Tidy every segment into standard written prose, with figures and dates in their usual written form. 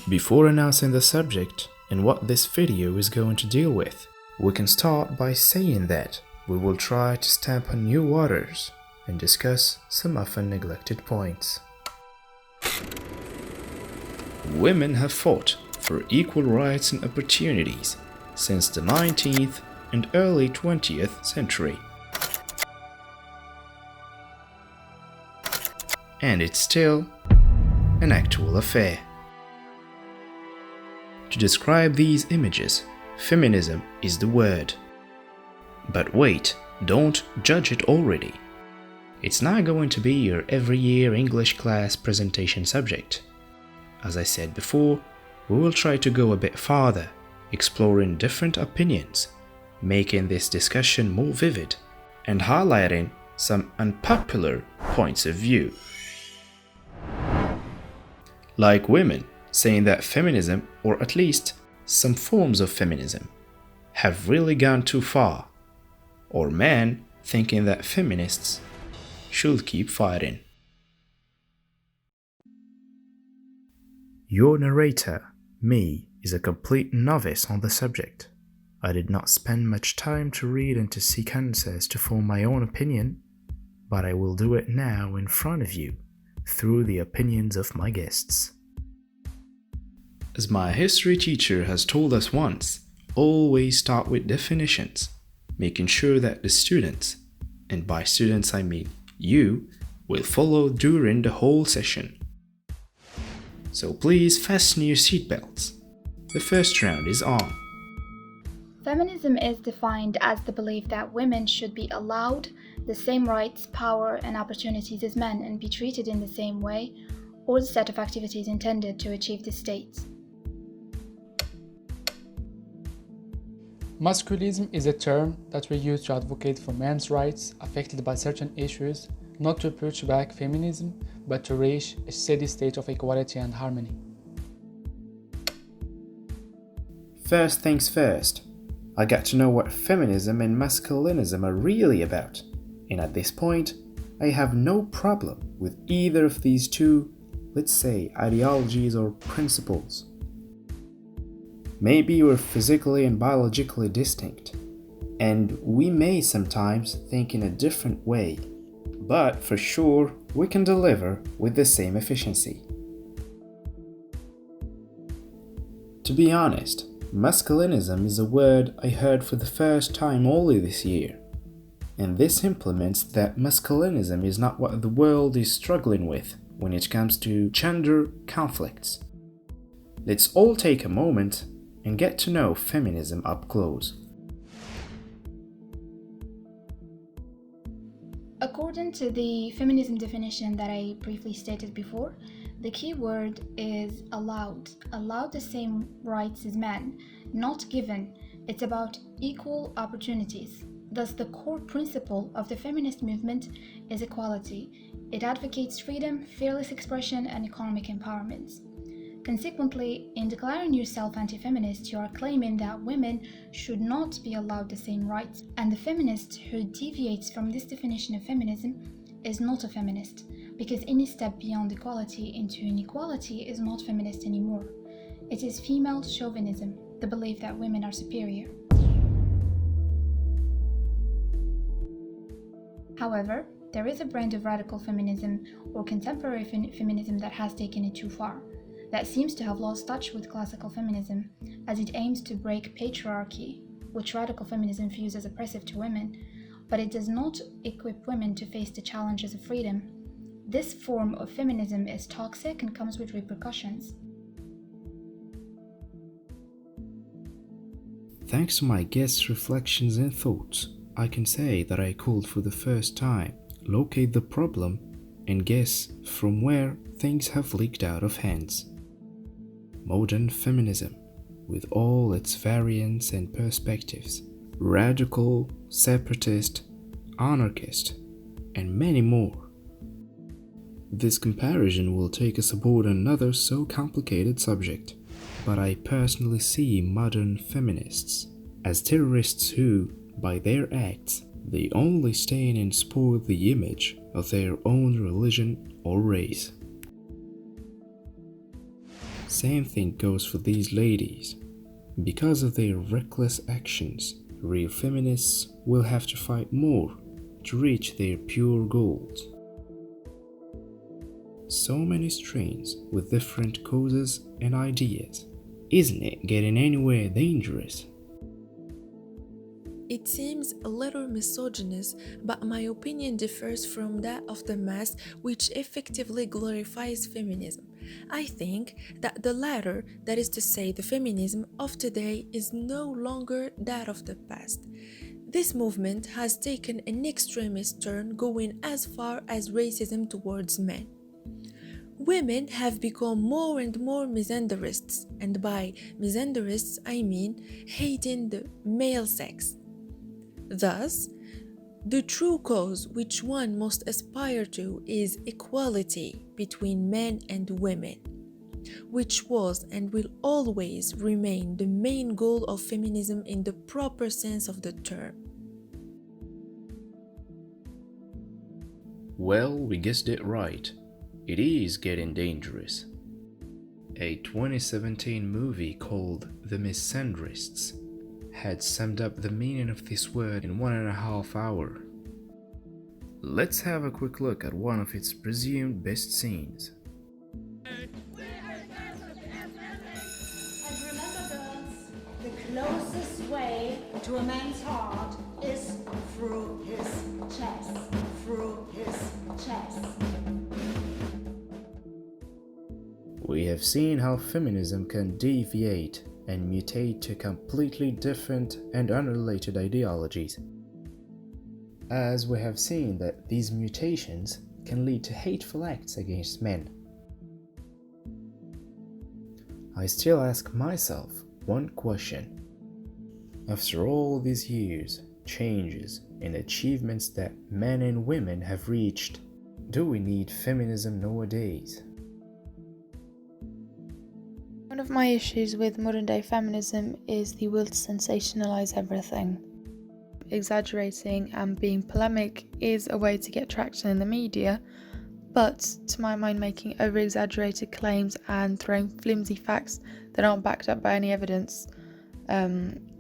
Before announcing the subject and what this video is going to deal with, we can start by saying that we will try to step on new waters and discuss some often neglected points. Women have fought for equal rights and opportunities since the 19th and early 20th century. And it's still an actual affair. To describe these images, feminism is the word. But wait, don't judge it already. It's not going to be your every year English class presentation subject. As I said before, we will try to go a bit farther, exploring different opinions, making this discussion more vivid, and highlighting some unpopular points of view. Like women saying that feminism, or at least some forms of feminism, have really gone too far, or men thinking that feminists should keep fighting. Your narrator, me, is a complete novice on the subject. I did not spend much time to read and to seek answers to form my own opinion, but I will do it now in front of you, through the opinions of my guests. As my history teacher has told us once, always start with definitions, making sure that the students, and by students I mean you, will follow during the whole session. So please fasten your seatbelts. The first round is on. Feminism is defined as the belief that women should be allowed the same rights, power, and opportunities as men and be treated in the same way, or the set of activities intended to achieve this state. Masculinism is a term that we use to advocate for men's rights affected by certain issues, not to push back feminism, but to reach a steady state of equality and harmony. First things first, I got to know what feminism and masculinism are really about, and at this point, I have no problem with either of these two, let's say, ideologies or principles. Maybe we're physically and biologically distinct, and we may sometimes think in a different way, but for sure we can deliver with the same efficiency. To be honest, masculinism is a word I heard for the first time only this year, and this implements that masculinism is not what the world is struggling with when it comes to gender conflicts. Let's all take a moment and get to know feminism up close. According to the feminism definition that I briefly stated before, the key word is allowed. Allowed the same rights as men, not given. It's about equal opportunities. Thus, the core principle of the feminist movement is equality. It advocates freedom, fearless expression, and economic empowerment. Consequently, in declaring yourself anti-feminist, you are claiming that women should not be allowed the same rights, and the feminist who deviates from this definition of feminism is not a feminist, because any step beyond equality into inequality is not feminist anymore. It is female chauvinism, the belief that women are superior. However, there is a brand of radical feminism or contemporary feminism that has taken it too far, that seems to have lost touch with classical feminism, as it aims to break patriarchy, which radical feminism views as oppressive to women, but it does not equip women to face the challenges of freedom. This form of feminism is toxic and comes with repercussions. Thanks to my guests' reflections and thoughts, I can say that I could for the first time locate the problem and guess from where things have leaked out of hands. Modern feminism, with all its variants and perspectives, radical, separatist, anarchist, and many more. This comparison will take us aboard another so complicated subject, but I personally see modern feminists as terrorists who, by their acts, they only stain and spoil the image of their own religion or race. Same thing goes for these ladies. Because of their reckless actions, real feminists will have to fight more to reach their pure goals. So many strains with different causes and ideas. Isn't it getting anywhere dangerous? It seems a little misogynist, but my opinion differs from that of the mass, which effectively glorifies feminism. I think that the latter, that is to say, the feminism of today, is no longer that of the past. This movement has taken an extremist turn, going as far as racism towards men. Women have become more and more misanderists, and by misanderists I mean hating the male sex. Thus, the true cause which one must aspire to is equality between men and women, which was and will always remain the main goal of feminism in the proper sense of the term. Well, we guessed it right. It is getting dangerous. A 2017 movie called The Misanderists had summed up the meaning of this word in 1.5 hours. Let's have a quick look at one of its presumed best scenes. And remember, girls, the closest way to a man's heart is through his chest. Through his chest. We have seen how feminism can deviate and mutate to completely different and unrelated ideologies. As we have seen that these mutations can lead to hateful acts against men. I still ask myself one question. After all these years, changes, and achievements that men and women have reached, do we need feminism nowadays? One of my issues with modern day feminism is the will to sensationalise everything. Exaggerating and being polemic is a way to get traction in the media, but to my mind making over-exaggerated claims and throwing flimsy facts that aren't backed up by any evidence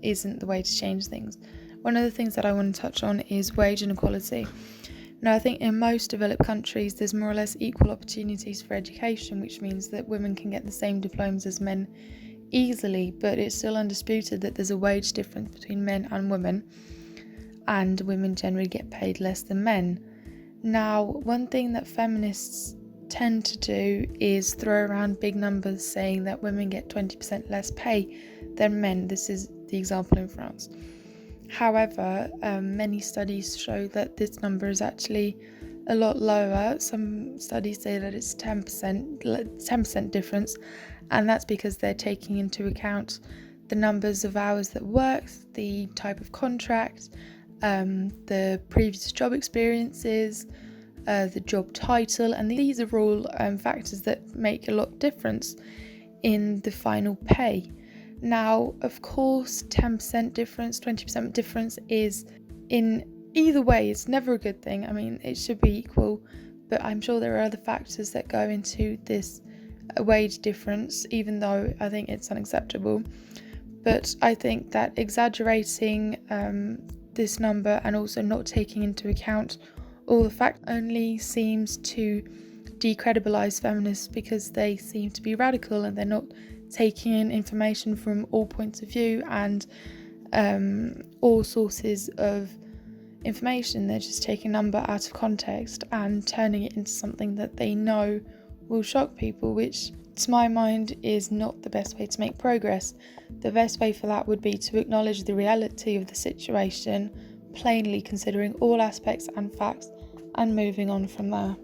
isn't the way to change things. One of the things that I want to touch on is wage inequality. Now, I think in most developed countries there's more or less equal opportunities for education, which means that women can get the same diplomas as men easily, but it's still undisputed that there's a wage difference between men and women generally get paid less than men. Now, one thing that feminists tend to do is throw around big numbers saying that women get 20% less pay than men. This is the example in France. However, many studies show that this number is actually a lot lower. Some studies say that it's 10% difference, and that's because they're taking into account the numbers of hours that worked, the type of contract, the previous job experiences, the job title, and these are all factors that make a lot of difference in the final pay. Now, of course, 10% difference, 20% difference is, in either way, it's never a good thing. I mean, it should be equal, but I'm sure there are other factors that go into this wage difference, even though I think it's unacceptable. But I think that exaggerating this number and also not taking into account all the facts only seems to decredibilize feminists, because they seem to be radical and they're not taking in information from all points of view and all sources of information. They're just taking a number out of context and turning it into something that they know will shock people, which to my mind is not the best way to make progress. The best way for that would be to acknowledge the reality of the situation, plainly considering all aspects and facts, and moving on from there.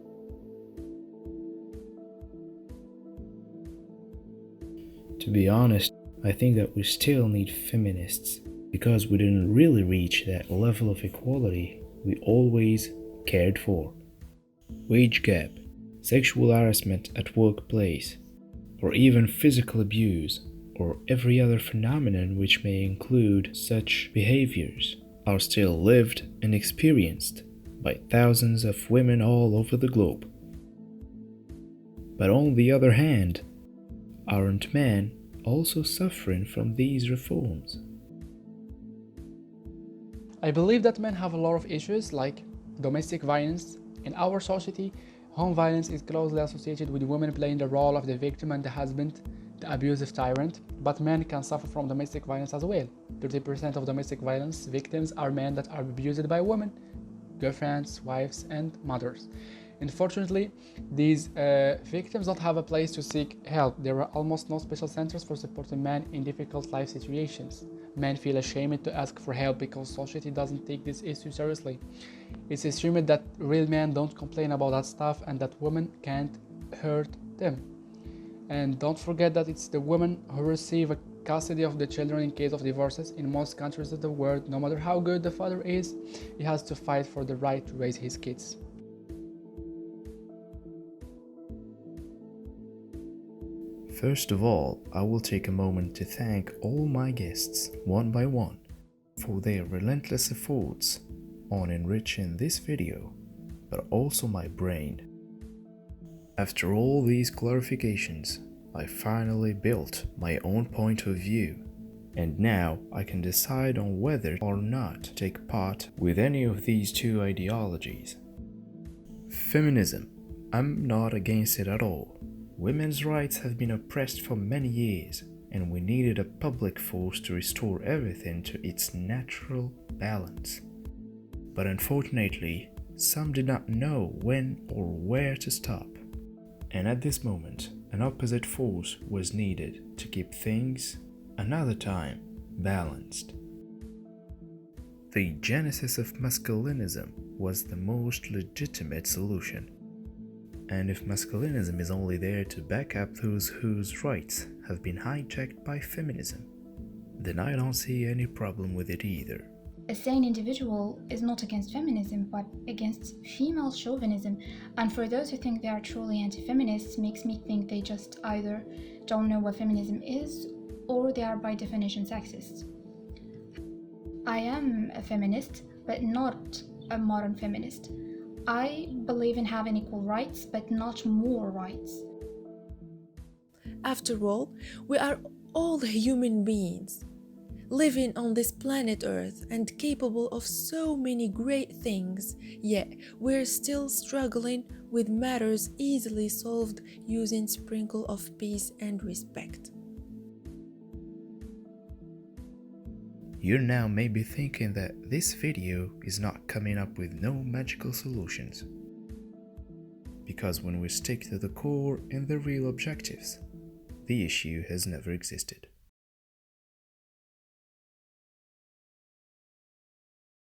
To be honest, I think that we still need feminists, because we didn't really reach that level of equality we always cared for. Wage gap, sexual harassment at workplace, or even physical abuse, or every other phenomenon which may include such behaviors, are still lived and experienced by thousands of women all over the globe. But on the other hand, Aren't men also suffering from these reforms? I believe that men have a lot of issues like domestic violence. In our society, home violence is closely associated with women playing the role of the victim and the husband, the abusive tyrant, but men can suffer from domestic violence as well. 30% of domestic violence victims are men that are abused by women, girlfriends, wives, and mothers. Unfortunately, these victims don't have a place to seek help. There are almost no special centers for supporting men in difficult life situations. Men feel ashamed to ask for help because society doesn't take this issue seriously. It's assumed that real men don't complain about that stuff and that women can't hurt them. And don't forget that it's the women who receive a custody of the children in case of divorces. In most countries of the world, no matter how good the father is, he has to fight for the right to raise his kids. First of all, I will take a moment to thank all my guests, one by one, for their relentless efforts on enriching this video, but also my brain. After all these clarifications, I finally built my own point of view, and now I can decide on whether or not to take part with any of these two ideologies. Feminism. I'm not against it at all. Women's rights have been oppressed for many years, and we needed a public force to restore everything to its natural balance. But unfortunately, some did not know when or where to stop. And at this moment, an opposite force was needed to keep things, another time, balanced. The genesis of masculinism was the most legitimate solution. And if masculinism is only there to back up those whose rights have been hijacked by feminism, then I don't see any problem with it either. A sane individual is not against feminism, but against female chauvinism, and for those who think they are truly anti-feminists, makes me think they just either don't know what feminism is, or they are by definition sexist. I am a feminist, but not a modern feminist. I believe in having equal rights, but not more rights. After all, we are all human beings, living on this planet Earth and capable of so many great things, yet we're still struggling with matters easily solved using sprinkle of peace and respect. You're now maybe thinking that this video is not coming up with no magical solutions. Because when we stick to the core and the real objectives, the issue has never existed.